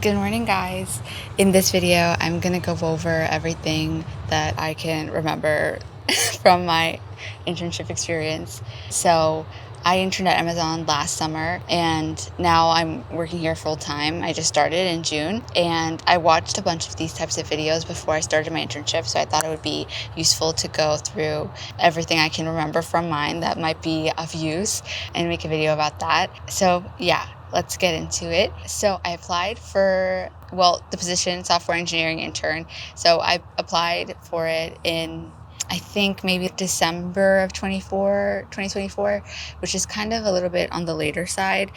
Good morning, guys. In this video, I'm going to go over everything that I can remember from my internship experience. So, I interned at Amazon last summer and now I'm working here full time. I just started in June and I watched a bunch of these types of videos before I started my internship. So, I thought it would be useful to go through everything I can remember from mine that might be of use and make a video about that. So, yeah. Let's get into it. So I applied for, the position software engineering intern. So I applied for it in, I think maybe December of 2024, which is kind of a little bit on the later side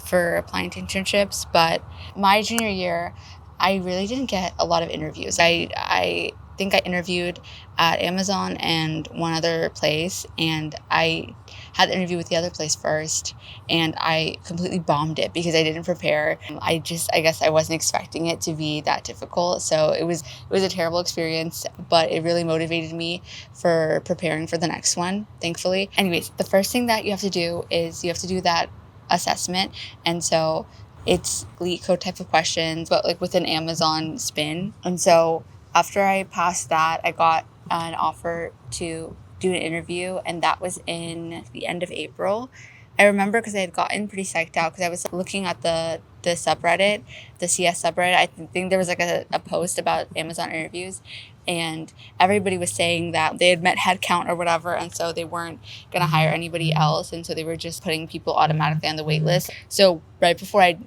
for applying to internships. But my junior year, I really didn't get a lot of interviews. I think I interviewed at Amazon and one other place, and I had the interview with the other place first, and I completely bombed it because I didn't prepare. I guess I wasn't expecting it to be that difficult. So it was a terrible experience, but it really motivated me for preparing for the next one, thankfully. Anyways, the first thing that you have to do is you have to do that assessment. And so it's LeetCode code type of questions, but like with an Amazon spin. And so after I passed that, I got an offer to do an interview, and that was in the end of April. I remember because I had gotten pretty psyched out because I was looking at the subreddit, the CS subreddit. I think there was like a post about Amazon interviews, and everybody was saying that they had met headcount or whatever, and so they weren't going to hire anybody else, and so they were just putting people automatically on the wait list. So right before I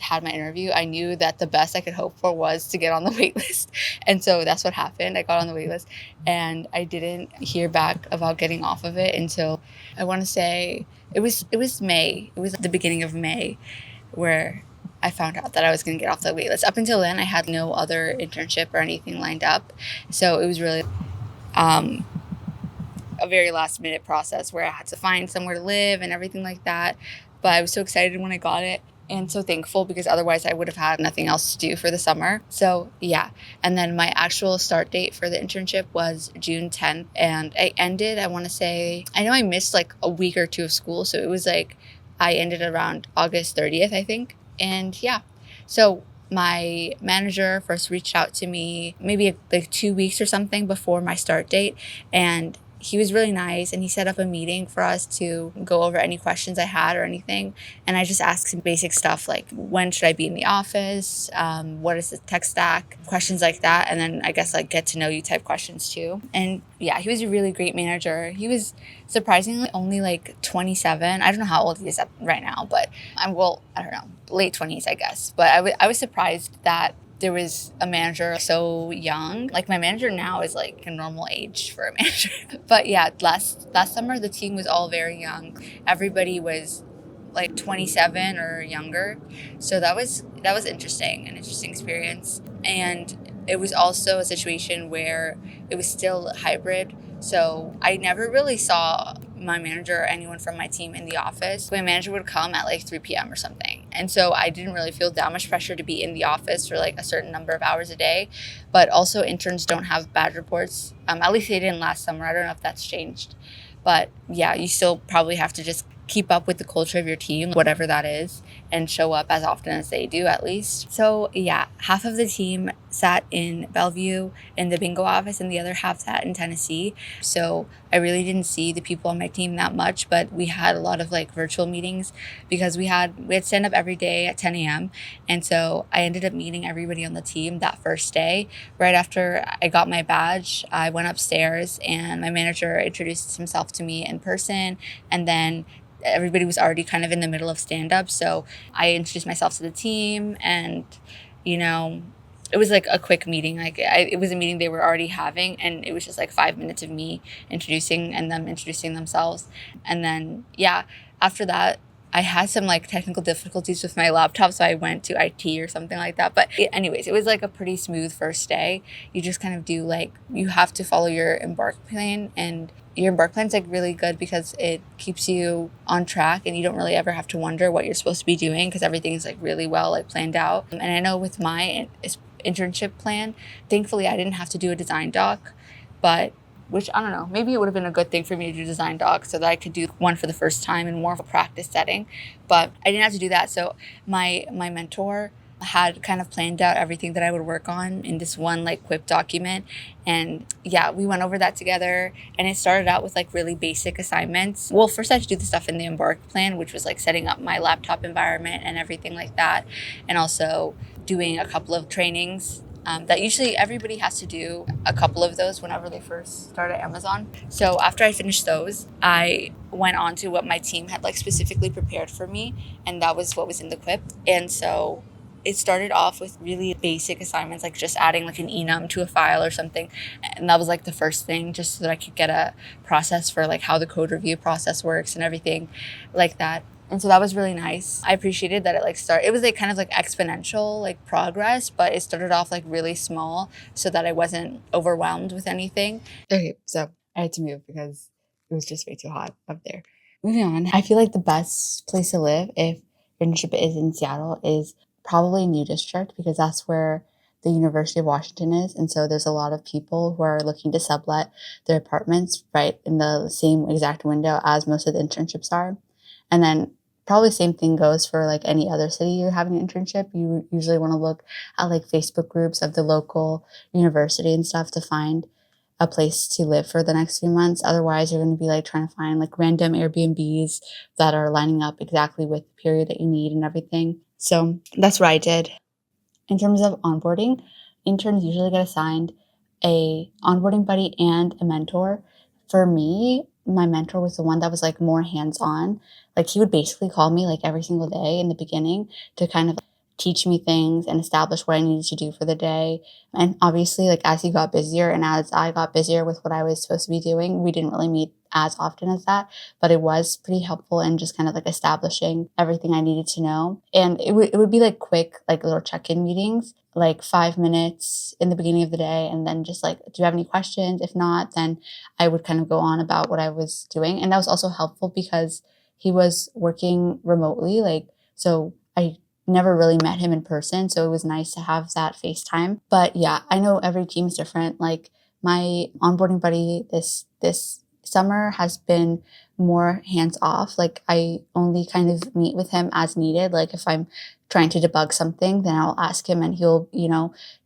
had my interview, I knew that the best I could hope for was to get on the wait list. And so that's what happened. I got on the wait list, and I didn't hear back about getting off of it until, I want to say, it was May. It was the beginning of May where I found out that I was going to get off the wait list. Up until then, I had no other internship or anything lined up. So it was really a very last minute process where I had to find somewhere to live and everything like that. But I was so excited when I got it and so thankful because otherwise I would have had nothing else to do for the summer. So yeah. And then my actual start date for the internship was June 10th. And I ended, I want to say, I know I missed like a week or two of school. So it was like I ended around August 30th, I think. And yeah. So my manager first reached out to me maybe like 2 weeks or something before my start date. And he was really nice, and he set up a meeting for us to go over any questions I had or anything. And I just asked some basic stuff like, when should I be in the office? What is the tech stack? Questions like that. And then I guess like get to know you type questions too. And yeah, he was a really great manager. He was surprisingly only like 27. I don't know how old he is right now, but I don't know, late 20s, I guess. But I was surprised that there was a manager so young. Like my manager now is like a normal age for a manager. But yeah, last summer the team was all very young. Everybody was like 27 or younger. So that was interesting, an interesting experience. And it was also a situation where it was still hybrid. So I never really saw my manager or anyone from my team in the office. My manager would come at like 3 p.m. or something. And so I didn't really feel that much pressure to be in the office for like a certain number of hours a day. But also interns don't have badge reports. At least they didn't last summer. I don't know if that's changed. But yeah, you still probably have to just keep up with the culture of your team, whatever that is, and show up as often as they do at least. So yeah, half of the team sat in Bellevue in the bingo office and the other half sat in Tennessee. So I really didn't see the people on my team that much, but we had a lot of like virtual meetings because we had stand up every day at 10 a.m. And so I ended up meeting everybody on the team that first day. Right after I got my badge, I went upstairs and my manager introduced himself to me in person, and then everybody was already kind of in the middle of stand-up. So I introduced myself to the team, and, it was like a quick meeting. It was a meeting they were already having, and it was just like 5 minutes of me introducing and them introducing themselves. And then, yeah, after that, I had some like technical difficulties with my laptop, so I went to IT or something like that. But anyways, it was like a pretty smooth first day. You just kind of do like, you have to follow your Embark plan, and your Embark plan's like really good because it keeps you on track and you don't really ever have to wonder what you're supposed to be doing because everything is like really well like planned out. And I know with my internship plan, thankfully I didn't have to do a design doc, but which I don't know, maybe it would have been a good thing for me to do design docs so that I could do one for the first time in more of a practice setting. But I didn't have to do that. So my mentor had kind of planned out everything that I would work on in this one like quip document. And yeah, we went over that together, and it started out with like really basic assignments. Well, first I had to do the stuff in the Embark plan, which was like setting up my laptop environment and everything like that, and also doing a couple of trainings that usually everybody has to do a couple of those whenever they first start at Amazon. So after I finished those, I went on to what my team had like specifically prepared for me, and that was what was in the quip. And so it started off with really basic assignments, like just adding like an enum to a file or something. And that was like the first thing, just so that I could get a process for like how the code review process works and everything like that. And so that was really nice. I appreciated that it was like kind of like exponential like progress, but it started off like really small so that I wasn't overwhelmed with anything. Okay, so I had to move because it was just way too hot up there. Moving on, I feel like the best place to live if your internship is in Seattle is probably New District, because that's where the University of Washington is. And so there's a lot of people who are looking to sublet their apartments right in the same exact window as most of the internships are. And then probably same thing goes for like any other city you're having an internship. You usually want to look at like Facebook groups of the local university and stuff to find a place to live for the next few months. Otherwise, you're going to be like trying to find like random Airbnbs that are lining up exactly with the period that you need and everything. So that's what I did. In terms of onboarding, interns usually get assigned a onboarding buddy and a mentor. For me, my mentor was the one that was like more hands-on. Like he would basically call me like every single day in the beginning to kind of teach me things and establish what I needed to do for the day. And obviously, like as he got busier and as I got busier with what I was supposed to be doing, we didn't really meet as often as that, but it was pretty helpful in just kind of like establishing everything I needed to know. And it would be like quick, like little check-in meetings, like 5 minutes in the beginning of the day. And then just like, do you have any questions? If not, then I would kind of go on about what I was doing. And that was also helpful because he was working remotely. Like, so I never really met him in person. So it was nice to have that FaceTime. But yeah, I know every team is different. Like my onboarding buddy this summer has been more hands off. Like I only kind of meet with him as needed. Like if I'm trying to debug something, then I'll ask him and he'll,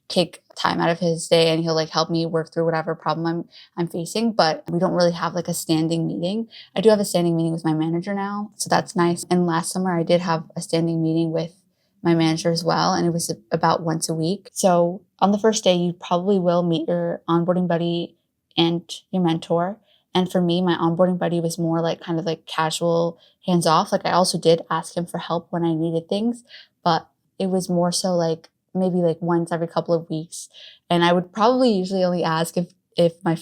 take time out of his day and he'll like help me work through whatever problem I'm facing. But we don't really have like a standing meeting. I do have a standing meeting with my manager now, so that's nice. And last summer I did have a standing meeting with my manager as well, and it was about once a week. So on the first day, you probably will meet your onboarding buddy and your mentor. And for me, my onboarding buddy was more like kind of like casual, hands off. Like I also did ask him for help when I needed things, but it was more so like maybe like once every couple of weeks. And I would probably usually only ask if my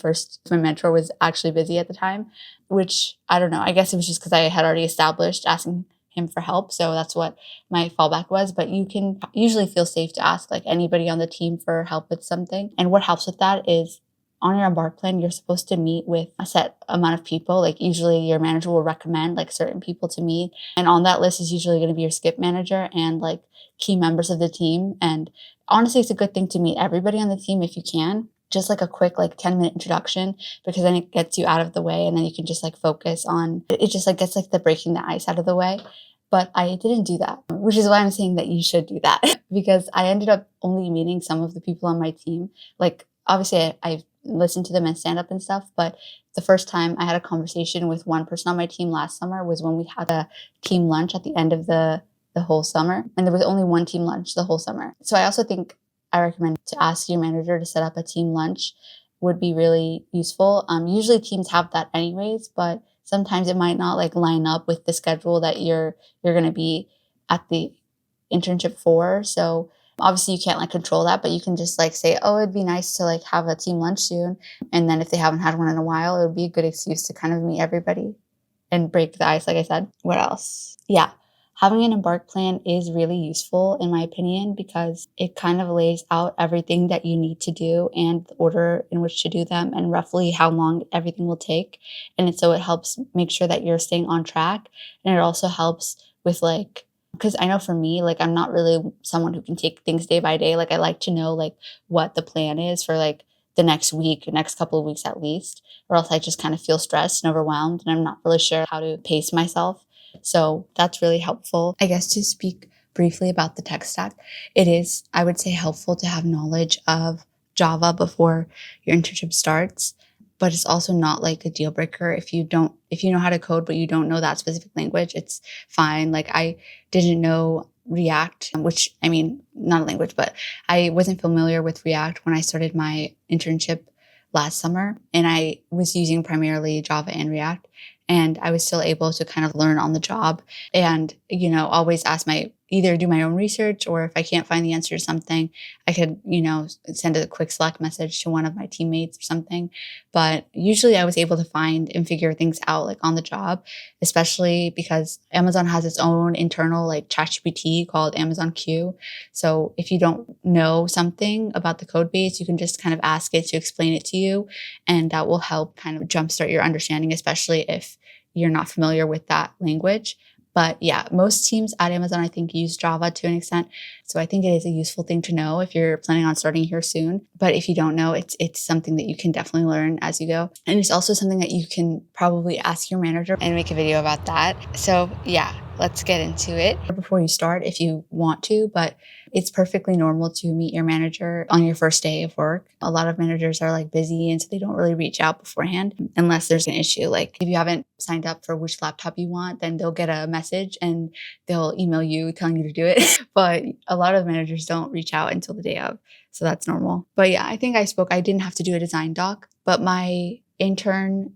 mentor was actually busy at the time, which I don't know. I guess it was just because I had already established asking him for help. So that's what my fallback was. But you can usually feel safe to ask like anybody on the team for help with something. And what helps with that is on your Embark plan, you're supposed to meet with a set amount of people. Like usually your manager will recommend like certain people to meet. And on that list is usually going to be your skip manager and like key members of the team. And honestly, it's a good thing to meet everybody on the team if you can. Just like a quick like 10-minute introduction, because then it gets you out of the way and then you can just like focus on it. Just like gets like the breaking the ice out of the way. But I didn't do that, which is why I'm saying that you should do that because I ended up only meeting some of the people on my team. Like obviously I listened to them and stand up and stuff, but the first time I had a conversation with one person on my team last summer was when we had a team lunch at the end of the whole summer. And there was only one team lunch the whole summer. So I also think I recommend to ask your manager to set up a team lunch would be really useful. Usually teams have that anyways, but sometimes it might not like line up with the schedule that you're going to be at the internship for. So obviously you can't like control that, but you can just like say, oh, it'd be nice to like have a team lunch soon. And then if they haven't had one in a while, it would be a good excuse to kind of meet everybody and break the ice, like I said. What else? Yeah. Having an Embark plan is really useful in my opinion because it kind of lays out everything that you need to do and the order in which to do them and roughly how long everything will take. And so it helps make sure that you're staying on track. And it also helps with like, because I know for me, like I'm not really someone who can take things day by day. Like I like to know like what the plan is for like the next week, next couple of weeks at least, or else I just kind of feel stressed and overwhelmed and I'm not really sure how to pace myself. So that's really helpful. I guess to speak briefly about the tech stack. It is, I would say, helpful to have knowledge of Java before your internship starts, but it's also not like a deal breaker if you know how to code but you don't know that specific language. It's fine. Like I didn't know React, which I mean, not a language, but I wasn't familiar with React when I started my internship last summer, and I was using primarily Java and React, and I was still able to kind of learn on the job and, always ask either do my own research, or if I can't find the answer to something, I could, send a quick Slack message to one of my teammates or something. But usually I was able to find and figure things out like on the job, especially because Amazon has its own internal like ChatGPT called Amazon Q. So if you don't know something about the code base, you can just kind of ask it to explain it to you. And that will help kind of jumpstart your understanding, especially if you're not familiar with that language. But yeah, most teams at Amazon, I think, use Java to an extent. So I think it is a useful thing to know if you're planning on starting here soon. But if you don't know, it's something that you can definitely learn as you go. And it's also something that you can probably ask your manager and make a video about that. So yeah, let's get into it before you start if you want to, but it's perfectly normal to meet your manager on your first day of work. A lot of managers are like busy, and so they don't really reach out beforehand unless there's an issue. Like if you haven't signed up for which laptop you want, then they'll get a message and they'll email you telling you to do it. But a lot of managers don't reach out until the day of. So that's normal. But yeah, I think I didn't have to do a design doc, but my intern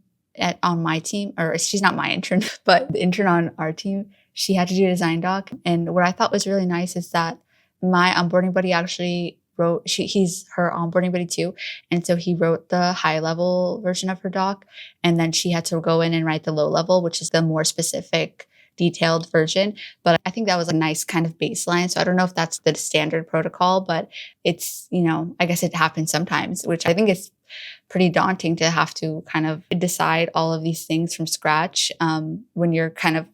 on my team, or she's not my intern, but the intern on our team, she had to do a design doc. And what I thought was really nice is that my onboarding buddy actually wrote, he's her onboarding buddy too. And so he wrote the high level version of her doc. And then she had to go in and write the low level, which is the more specific, detailed version. But I think that was a nice kind of baseline. So I don't know if that's the standard protocol, but it's, I guess it happens sometimes, which I think is pretty daunting to have to kind of decide all of these things from scratch when you're kind of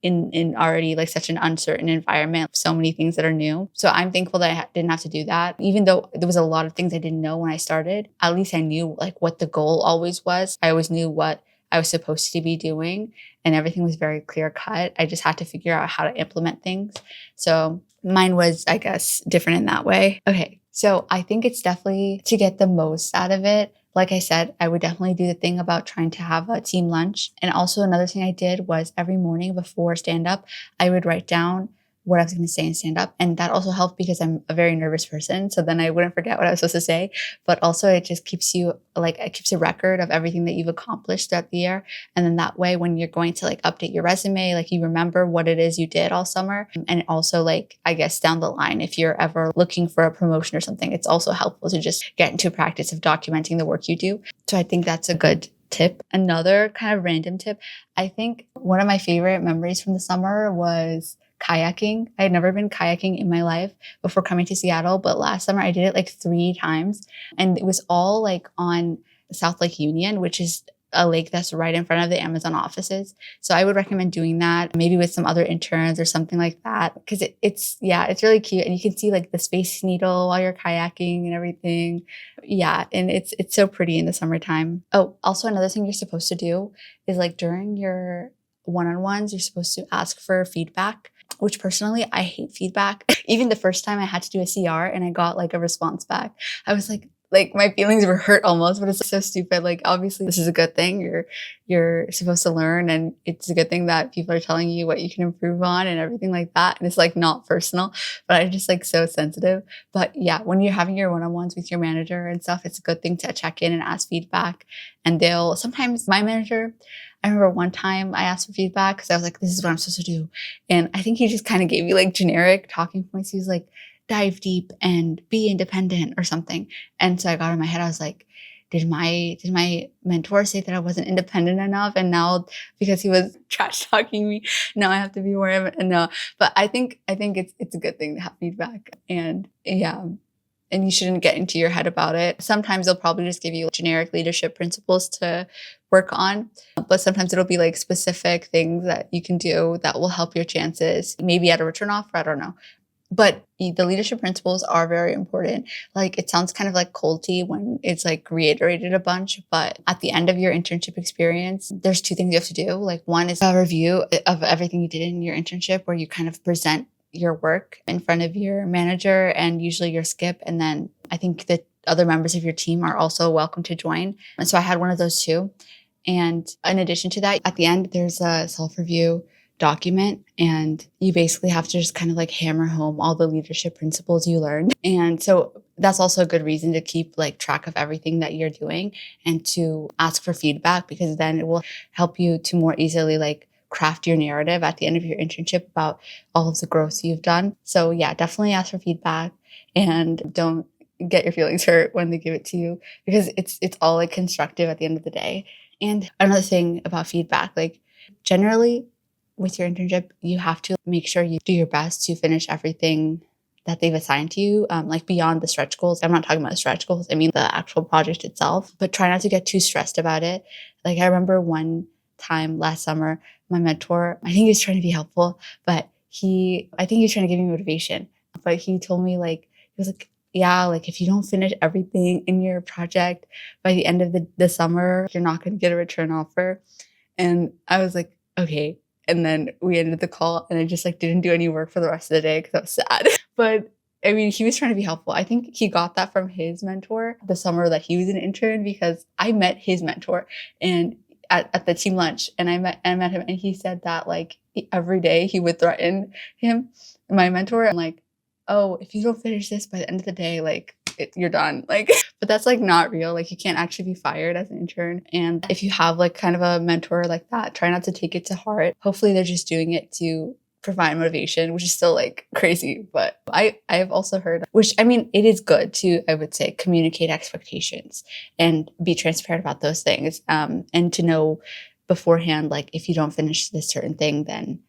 in already like such an uncertain environment, so many things that are new. So I'm thankful that I didn't have to do that. Even though there was a lot of things I didn't know when I started, at least I knew like what the goal always was. I always knew what I was supposed to be doing, and everything was very clear cut. I just had to figure out how to implement things. So mine was, I guess, different in that way. Okay, so I think it's definitely to get the most out of it. Like I said, I would definitely do the thing about trying to have a team lunch. And also another thing I did was every morning before stand-up, I would write down what I was going to say in stand-up. And that also helped because I'm a very nervous person. So then I wouldn't forget what I was supposed to say. But also it just keeps you it keeps a record of everything that you've accomplished throughout the year. And then that way, when you're going to like update your resume, like you remember what it is you did all summer. And also like, I guess down the line, if you're ever looking for a promotion or something, it's also helpful to just get into practice of documenting the work you do. So I think that's a good tip. Another kind of random tip, I think one of my favorite memories from the summer was kayaking. I had never been kayaking in my life before coming to Seattle, but last summer I did it like 3 times, and it was all like on South Lake Union, which is a lake that's right in front of the Amazon offices. So I would recommend doing that maybe with some other interns or something like that, because it's really cute, and you can see like the Space Needle while you're kayaking and everything. Yeah, and it's so pretty in the summertime. Oh, also another thing you're supposed to do is like during your one-on-ones, you're supposed to ask for feedback, which personally, I hate feedback. Even the first time I had to do a CR and I got like a response back, I was like my feelings were hurt almost, but it's so stupid. Like, obviously this is a good thing. You're supposed to learn, and it's a good thing that people are telling you what you can improve on and everything like that. And it's like not personal, but I'm just like so sensitive. But yeah, when you're having your one-on-ones with your manager and stuff, it's a good thing to check in and ask feedback. And sometimes my manager, I remember one time I asked for feedback because I was like, this is what I'm supposed to do. And I think he just kind of gave me like generic talking points. He was like, dive deep and be independent or something. And so I got in my head, I was like, did my mentor say that I wasn't independent enough? And now because he was trash talking me, now I have to be more of it. And no, but I think it's a good thing to have feedback. And yeah. And you shouldn't get into your head about it. Sometimes they'll probably just give you generic leadership principles to work on, but sometimes it'll be like specific things that you can do that will help your chances, maybe at a return offer, I don't know. But the leadership principles are very important. Like, it sounds kind of like culty when it's like reiterated a bunch, but at the end of your internship experience, there's 2 things you have to do. Like, one is a review of everything you did in your internship, where you kind of present your work in front of your manager and usually your skip. And then I think that other members of your team are also welcome to join. And so I had one of those too. And in addition to that, at the end, there's a self-review document, and you basically have to just kind of like hammer home all the leadership principles you learned. And so that's also a good reason to keep like track of everything that you're doing and to ask for feedback, because then it will help you to more easily like craft your narrative at the end of your internship about all of the growth you've done. So yeah, definitely ask for feedback and don't get your feelings hurt when they give it to you, because it's all like constructive at the end of the day. And another thing about feedback, like generally with your internship, you have to make sure you do your best to finish everything that they've assigned to you, like beyond the stretch goals. I'm not talking about stretch goals. I mean the actual project itself, but try not to get too stressed about it. Like I remember one time last summer, my mentor, I think he was trying to be helpful, but I think he was trying to give me motivation, but he told me like, he was like, yeah, like if you don't finish everything in your project by the end of the summer, you're not going to get a return offer. And I was like, okay. And then we ended the call and I just like didn't do any work for the rest of the day because I was sad. But I mean, he was trying to be helpful. I think he got that from his mentor the summer that he was an intern, because I met his mentor and at the team lunch, and I met him, and he said that like every day he would threaten him, my mentor, and like, oh, if you don't finish this by the end of the day, like you're done. Like, but that's like not real. Like you can't actually be fired as an intern. And if you have like kind of a mentor like that, try not to take it to heart. Hopefully they're just doing it to provide motivation, which is still like crazy. But I've also heard, which I mean, it is good to, I would say, communicate expectations and be transparent about those things. And to know beforehand, like if you don't finish this certain thing, then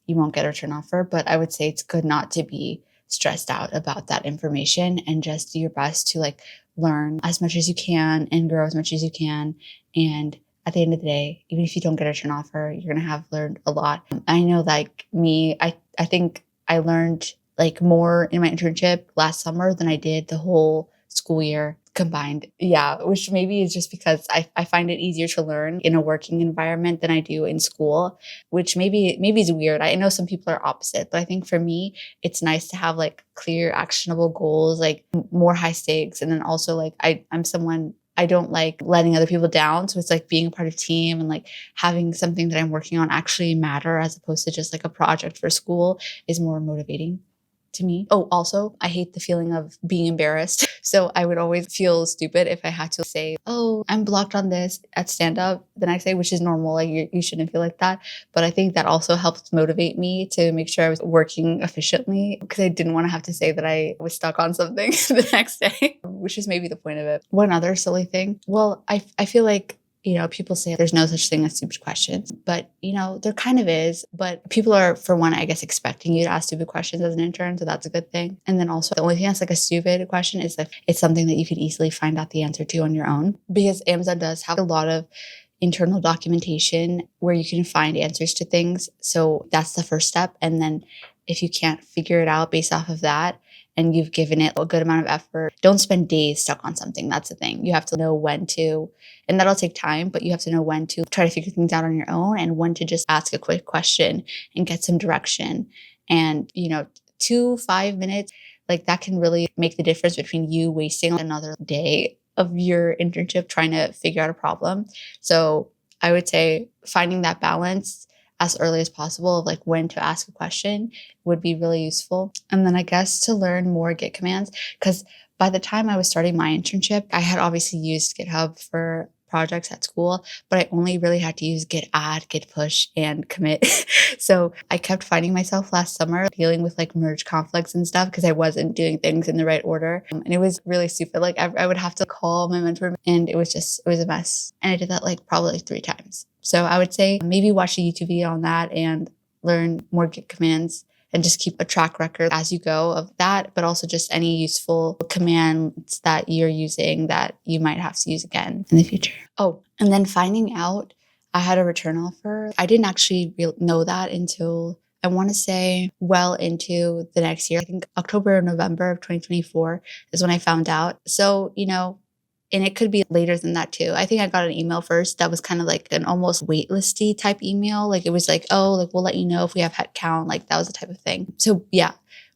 you won't get a return offer. But I would say it's good not to be stressed out about that information and just do your best to like learn as much as you can and grow as much as you can. And at the end of the day, even if you don't get a return offer, you're going to have learned a lot. I know like me, I think I learned like more in my internship last summer than I did the whole school year combined. Yeah, which maybe is just because I find it easier to learn in a working environment than I do in school, which maybe is weird. I know some people are opposite, but I think for me, it's nice to have like clear, actionable goals, like more high stakes. And then also like I'm someone, I don't like letting other people down. So it's like being a part of a team and like having something that I'm working on actually matter as opposed to just like a project for school is more motivating to me. Oh, also, I hate the feeling of being embarrassed. So I would always feel stupid if I had to say, oh, I'm blocked on this at stand-up the next day, which is normal. Like you shouldn't feel like that. But I think that also helped motivate me to make sure I was working efficiently, because I didn't want to have to say that I was stuck on something the next day, which is maybe the point of it. One other silly thing. Well, I feel like, you know, people say there's no such thing as stupid questions, but, you know, there kind of is. But people are, for one, I guess, expecting you to ask stupid questions as an intern. So that's a good thing. And then also the only thing that's like a stupid question is that it's something that you could easily find out the answer to on your own, because Amazon does have a lot of internal documentation where you can find answers to things. So that's the first step. And then if you can't figure it out based off of that, and you've given it a good amount of effort, don't spend days stuck on something. That's the thing. You have to know when to, and that'll take time, but you have to know when to try to figure things out on your own and when to just ask a quick question and get some direction. And, you know, 5 minutes, like that can really make the difference between you wasting another day of your internship trying to figure out a problem. So I would say finding that balance as early as possible of like when to ask a question would be really useful. And then I guess to learn more Git commands, because by the time I was starting my internship, I had obviously used GitHub for projects at school, but I only really had to use git add, git push, and commit. So I kept finding myself last summer dealing with like merge conflicts and stuff because I wasn't doing things in the right order. And it was really stupid. Like I would have to call my mentor and it was a mess. And I did that like probably like 3 times. So I would say maybe watch a YouTube video on that and learn more Git commands and just keep a track record as you go of that, but also just any useful commands that you're using that you might have to use again in the future. Oh, and then finding out I had a return offer. I didn't actually know that until I want to say well into the next year. I think October or November of 2024 is when I found out. So, you know, And it could be later than that too. I think I got an email first that was kind of like an almost waitlisty type email. Like it was like, oh, like we'll let you know if we have head count. Like that was the type of thing. So yeah,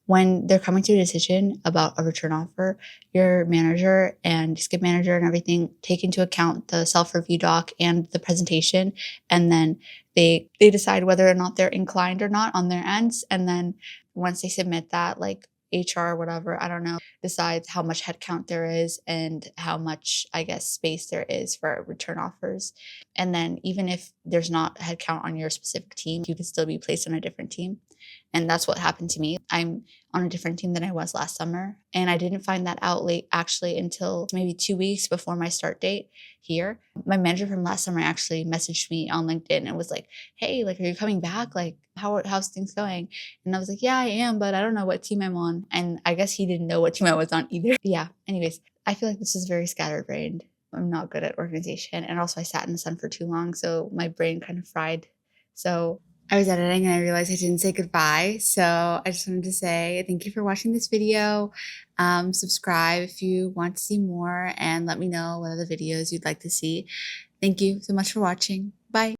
when they're coming to a decision about a return offer, your manager and skip manager and everything take into account the self-review doc and the presentation. And then they decide whether or not they're inclined or not on their ends. And then once they submit that, like HR, whatever, I don't know, decides how much headcount there is and how much, I guess, space there is for return offers. And then even if there's not headcount on your specific team, you can still be placed on a different team. And that's what happened to me. I'm on a different team than I was last summer. And I didn't find that out late actually until maybe 2 weeks before my start date here. My manager from last summer actually messaged me on LinkedIn and was like, hey, like, are you coming back? Like, how's things going? And I was like, yeah, I am, but I don't know what team I'm on. And I guess he didn't know what team I was on either. Yeah. Anyways, I feel like this is very scatterbrained. I'm not good at organization. And also I sat in the sun for too long. So my brain kind of fried. So I was editing and I realized I didn't say goodbye. So I just wanted to say thank you for watching this video. Subscribe if you want to see more and let me know what other videos you'd like to see. Thank you so much for watching. Bye.